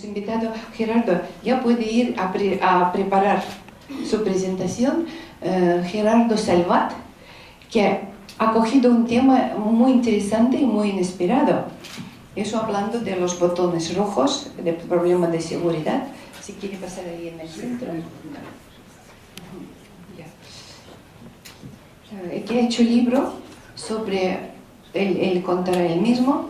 Invitado Gerardo ya puede ir a preparar su presentación. Gerardo Salvat, que ha cogido un tema muy interesante y muy inesperado. Eso hablando de los botones rojos, del problema de seguridad. Si quiere pasar ahí en el centro. Que ha hecho libro sobre, él contará él mismo,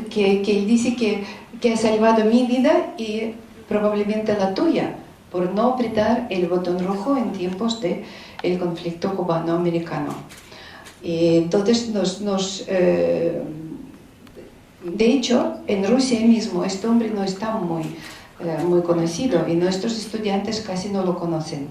que él dice que ha salvado mi vida y probablemente la tuya por no apretar el botón rojo en tiempos del conflicto cubano-americano. Entonces de hecho, en Rusia mismo este hombre no está muy conocido y nuestros estudiantes casi no lo conocen.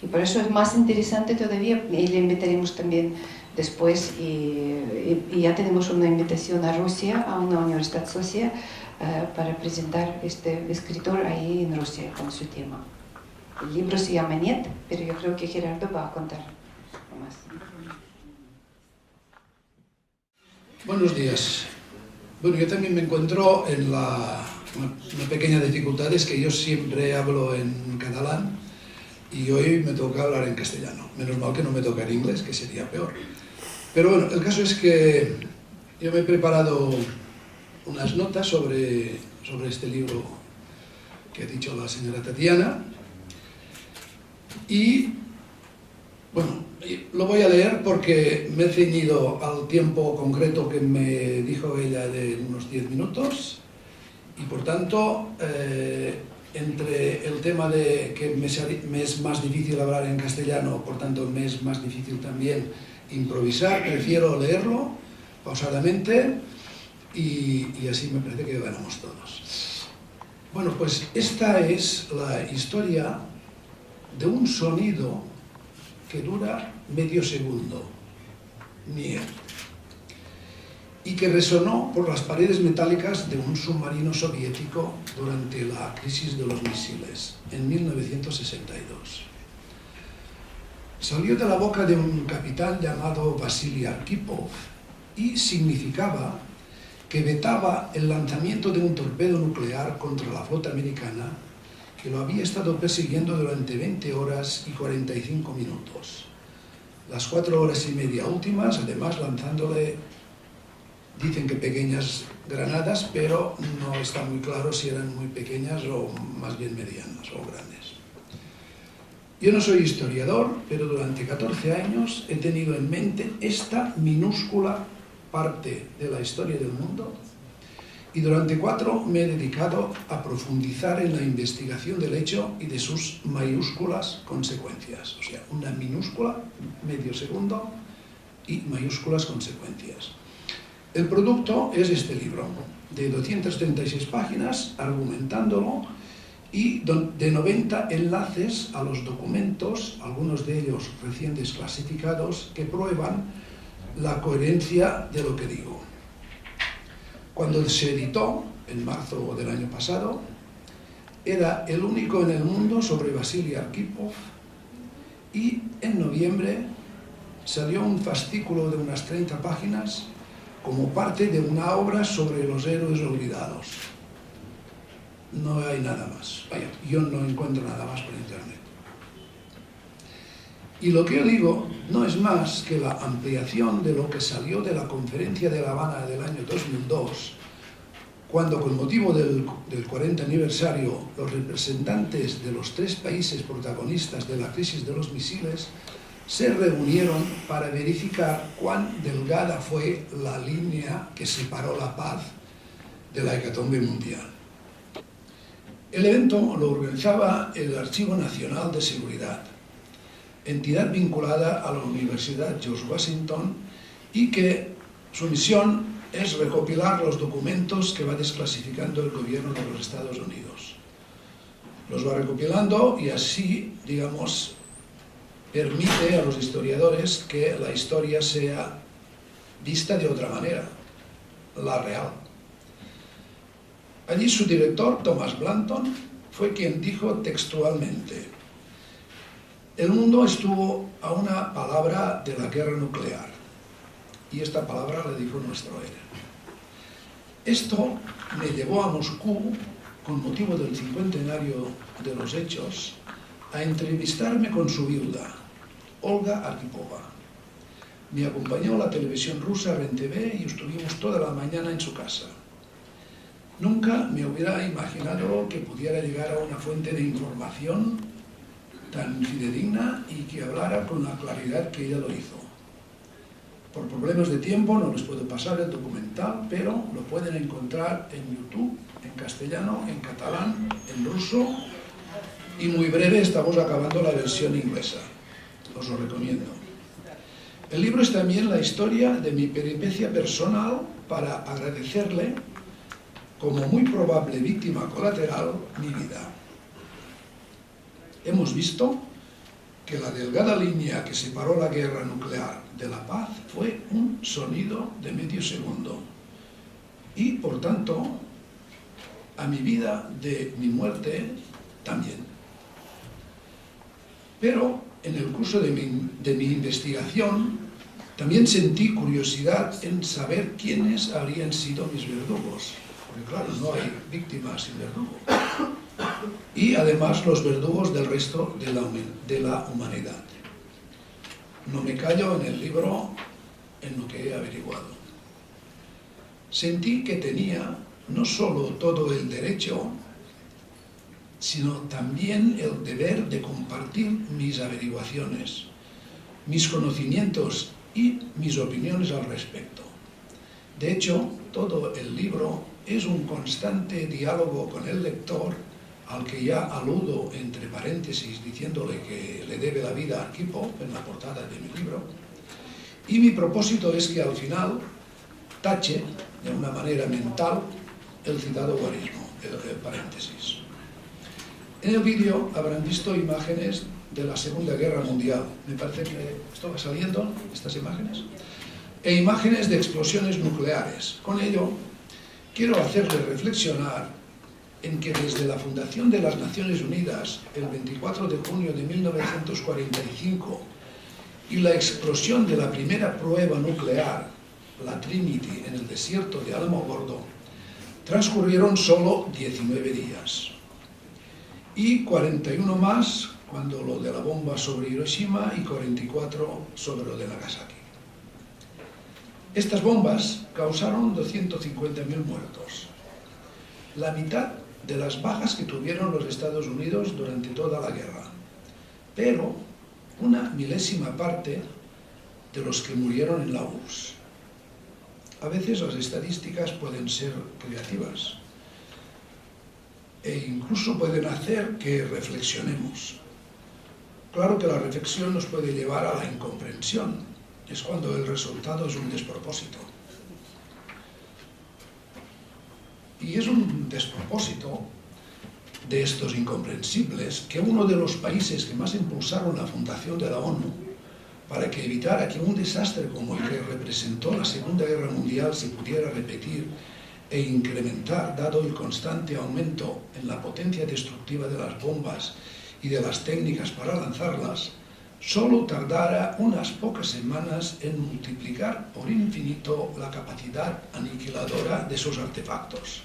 Y por eso es más interesante todavía, y le invitaremos también después, y ya tenemos una invitación a Rusia, a una universidad socia, para presentar este escritor ahí en Rusia con su tema. El libro se llama Niet, pero yo creo que Gerardo va a contar más. Buenos días. Bueno, yo también me encuentro en una pequeña dificultad, es que yo siempre hablo en catalán y hoy me toca hablar en castellano. Menos mal que no me toca en inglés, que sería peor. Pero bueno, el caso es que yo me he preparado unas notas sobre este libro que ha dicho la señora Tatiana y, bueno, lo voy a leer porque me he ceñido al tiempo concreto que me dijo ella de unos 10 minutos y, por tanto, entre el tema de que me es más difícil hablar en castellano, por tanto me es más difícil también improvisar, prefiero leerlo pausadamente y así me parece que ganamos todos. Bueno, pues esta es la historia de un sonido que dura medio segundo, Niet, y que resonó por las paredes metálicas de un submarino soviético durante la crisis de los misiles en 1962. Salió de la boca de un capitán llamado Vasily Arkhipov y significaba que vetaba el lanzamiento de un torpedo nuclear contra la flota americana que lo había estado persiguiendo durante 20 horas y 45 minutos. Las 4 horas y media últimas, además lanzándole, dicen que pequeñas granadas, pero no está muy claro si eran muy pequeñas o más bien medianas o grandes. Yo no soy historiador, pero durante 14 años he tenido en mente esta minúscula parte de la historia del mundo y durante 4 me he dedicado a profundizar en la investigación del hecho y de sus mayúsculas consecuencias. O sea, una minúscula, medio segundo, y mayúsculas consecuencias. El producto es este libro, de 236 páginas, argumentándolo, y de 90 enlaces a los documentos, algunos de ellos recién desclasificados, que prueban la coherencia de lo que digo. Cuando se editó, en marzo del año pasado, era el único en el mundo sobre Vasily Arkhipov y en noviembre salió un fascículo de unas 30 páginas como parte de una obra sobre los héroes olvidados. No hay nada más. Vaya, yo no encuentro nada más por internet. Y lo que yo digo no es más que la ampliación de lo que salió de la Conferencia de La Habana del año 2002, cuando con motivo del 40 aniversario los representantes de los 3 países protagonistas de la crisis de los misiles se reunieron para verificar cuán delgada fue la línea que separó la paz de la hecatombe mundial. El evento lo organizaba el Archivo Nacional de Seguridad, entidad vinculada a la Universidad George Washington y que su misión es recopilar los documentos que va desclasificando el gobierno de los Estados Unidos. Los va recopilando y así, digamos, permite a los historiadores que la historia sea vista de otra manera, la real. Allí su director, Thomas Blanton, fue quien dijo textualmente: el mundo estuvo a una palabra de la guerra nuclear, y esta palabra la dijo nuestro héroe. Esto me llevó a Moscú, con motivo del 50º de los hechos, a entrevistarme con su viuda, Olga Arkhipova. Me acompañó la televisión rusa REN-TV y estuvimos toda la mañana en su casa. Nunca me hubiera imaginado que pudiera llegar a una fuente de información tan fidedigna y que hablara con la claridad que ella lo hizo. Por problemas de tiempo no les puedo pasar el documental, pero lo pueden encontrar en YouTube, en castellano, en catalán, en ruso, y muy breve estamos acabando la versión inglesa. Os lo recomiendo. El libro es también la historia de mi peripecia personal para agradecerle, como muy probable víctima colateral, mi vida. Hemos visto que la delgada línea que separó la guerra nuclear de la paz fue un sonido de medio segundo. Y, por tanto, a mi vida de mi muerte también. Pero en el curso de mi investigación también sentí curiosidad en saber quiénes habrían sido mis verdugos. Porque claro, no hay víctimas sin verdugo. Y además los verdugos del resto de la humanidad. No me callo en el libro en lo que he averiguado. Sentí que tenía no solo todo el derecho, sino también el deber de compartir mis averiguaciones, mis conocimientos y mis opiniones al respecto. De hecho, todo el libro es un constante diálogo con el lector, al que ya aludo entre paréntesis diciéndole que le debe la vida a Arkhipov en la portada de mi libro, y mi propósito es que al final tache de una manera mental el citado guarismo, el paréntesis. En el vídeo habrán visto imágenes de la Segunda Guerra Mundial. Me parece que esto va saliendo, estas imágenes. E imágenes de explosiones nucleares. Con ello, quiero hacerle reflexionar en que desde la fundación de las Naciones Unidas, el 24 de junio de 1945, y la explosión de la primera prueba nuclear, la Trinity, en el desierto de Alamogordo, transcurrieron solo 19 días. Y 41 más cuando lo de la bomba sobre Hiroshima y 44 sobre lo de Nagasaki. Estas bombas causaron 250.000 muertos, la mitad de las bajas que tuvieron los Estados Unidos durante toda la guerra, pero una milésima parte de los que murieron en la URSS. A veces las estadísticas pueden ser creativas e incluso pueden hacer que reflexionemos. Claro que la reflexión nos puede llevar a la incomprensión. Es cuando el resultado es un despropósito. Y es un despropósito de estos incomprensibles que uno de los países que más impulsaron la fundación de la ONU para que evitara que un desastre como el que representó la Segunda Guerra Mundial se pudiera repetir e incrementar, dado el constante aumento en la potencia destructiva de las bombas y de las técnicas para lanzarlas, solo tardara unas pocas semanas en multiplicar por infinito la capacidad aniquiladora de sus artefactos.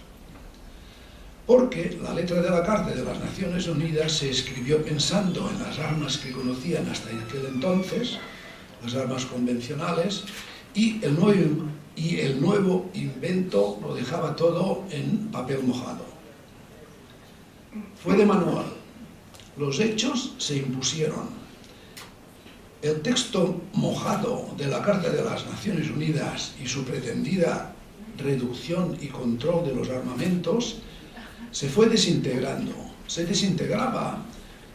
Porque la letra de la Carta de las Naciones Unidas se escribió pensando en las armas que conocían hasta aquel entonces, las armas convencionales, y el nuevo invento lo dejaba todo en papel mojado. Fue de manual. Los hechos se impusieron. El texto mojado de la Carta de las Naciones Unidas y su pretendida reducción y control de los armamentos se fue desintegrando. Se desintegraba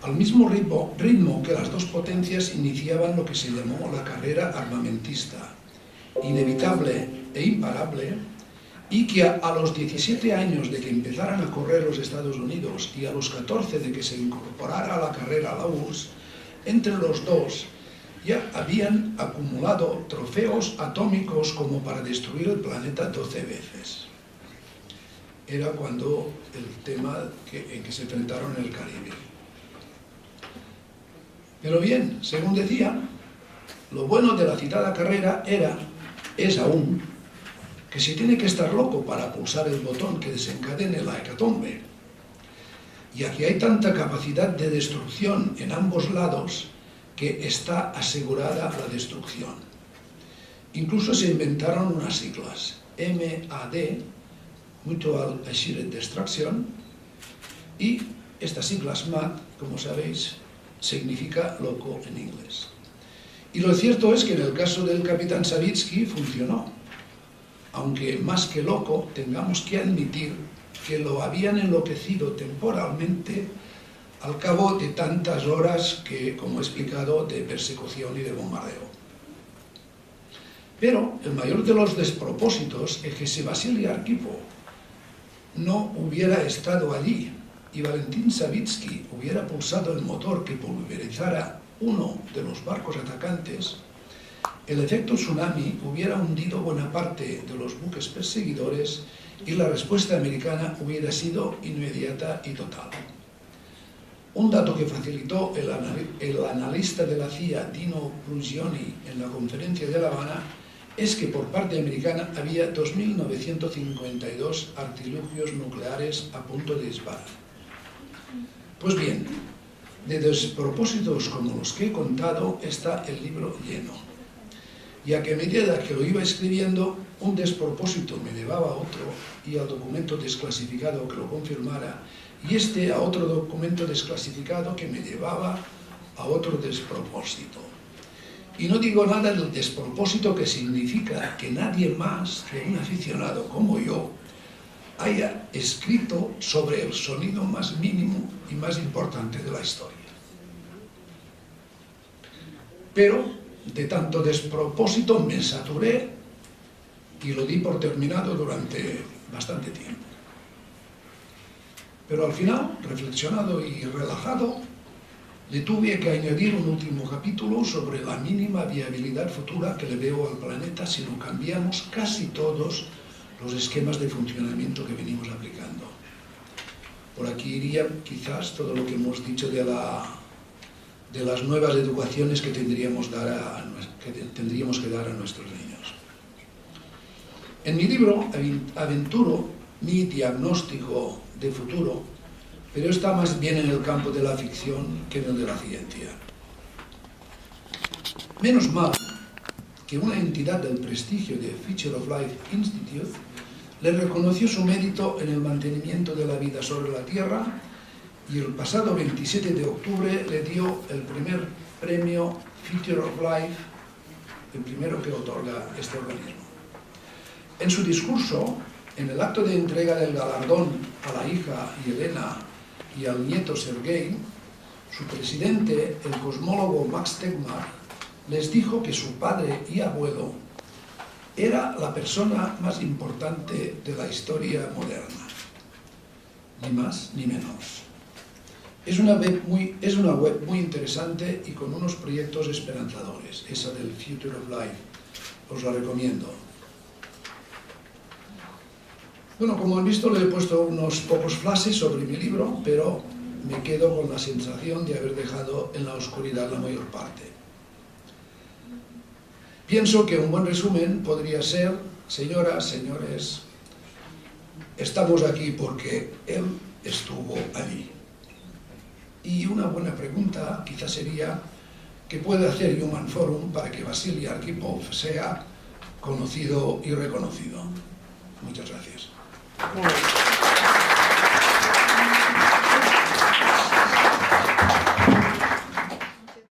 al mismo ritmo que las dos potencias iniciaban lo que se llamó la carrera armamentista, inevitable e imparable, y que a los 17 años de que empezaran a correr los Estados Unidos y a los 14 de que se incorporara a la carrera a la URSS, entre los dos ya habían acumulado trofeos atómicos como para destruir el planeta 12 veces. Era cuando el tema en que se enfrentaron en el Caribe. Pero bien, según decía, lo bueno de la citada carrera es aún que se tiene que estar loco para pulsar el botón que desencadene la hecatombe. Y aquí hay tanta capacidad de destrucción en ambos lados que está asegurada la destrucción. Incluso se inventaron unas siglas, MAD, Mutual Assured Destruction, y estas siglas MAD, como sabéis, significa loco en inglés. Y lo cierto es que en el caso del capitán Savitsky funcionó, aunque más que loco tengamos que admitir que lo habían enloquecido temporalmente al cabo de tantas horas que, como he explicado, de persecución y de bombardeo. Pero el mayor de los despropósitos es que si Vasily Arkhipov no hubiera estado allí y Valentín Savitsky hubiera pulsado el motor que pulverizara uno de los barcos atacantes, el efecto tsunami hubiera hundido buena parte de los buques perseguidores y la respuesta americana hubiera sido inmediata y total. Un dato que facilitó el analista de la CIA Dino Brugioni en la conferencia de La Habana es que por parte americana había 2.952 artilugios nucleares a punto de disparar. Pues bien, de despropósitos como los que he contado está el libro lleno, ya que a medida que lo iba escribiendo, un despropósito me llevaba a otro y al documento desclasificado que lo confirmara, y este a otro documento desclasificado que me llevaba a otro despropósito. Y no digo nada del despropósito que significa que nadie más que un aficionado como yo haya escrito sobre el sonido más mínimo y más importante de la historia. Pero de tanto despropósito me saturé y lo di por terminado durante bastante tiempo. Pero al final, reflexionado y relajado, le tuve que añadir un último capítulo sobre la mínima viabilidad futura que le veo al planeta si no cambiamos casi todos los esquemas de funcionamiento que venimos aplicando. Por aquí iría quizás todo lo que hemos dicho de las nuevas educaciones que tendríamos que dar a nuestros niños. En mi libro aventuro mi diagnóstico de futuro, pero está más bien en el campo de la ficción que en el de la ciencia. Menos mal que una entidad del prestigio de Future of Life Institute le reconoció su mérito en el mantenimiento de la vida sobre la Tierra y el pasado 27 de octubre le dio el primer premio Future of Life, el primero que otorga este organismo. En su discurso, en el acto de entrega del galardón a la hija Yelena y al nieto Sergei, su presidente, el cosmólogo Max Tegmark, les dijo que su padre y abuelo era la persona más importante de la historia moderna, ni más ni menos. Es una web muy interesante y con unos proyectos esperanzadores, esa del Future of Life. Os la recomiendo. Bueno, como han visto, le he puesto unos pocos flashes sobre mi libro, pero me quedo con la sensación de haber dejado en la oscuridad la mayor parte. Pienso que un buen resumen podría ser: señoras, señores, estamos aquí porque él estuvo allí. Y una buena pregunta quizás sería: ¿qué puede hacer Human Forum para que Vasily Arkhipov sea conocido y reconocido? Muchas gracias. Gracias.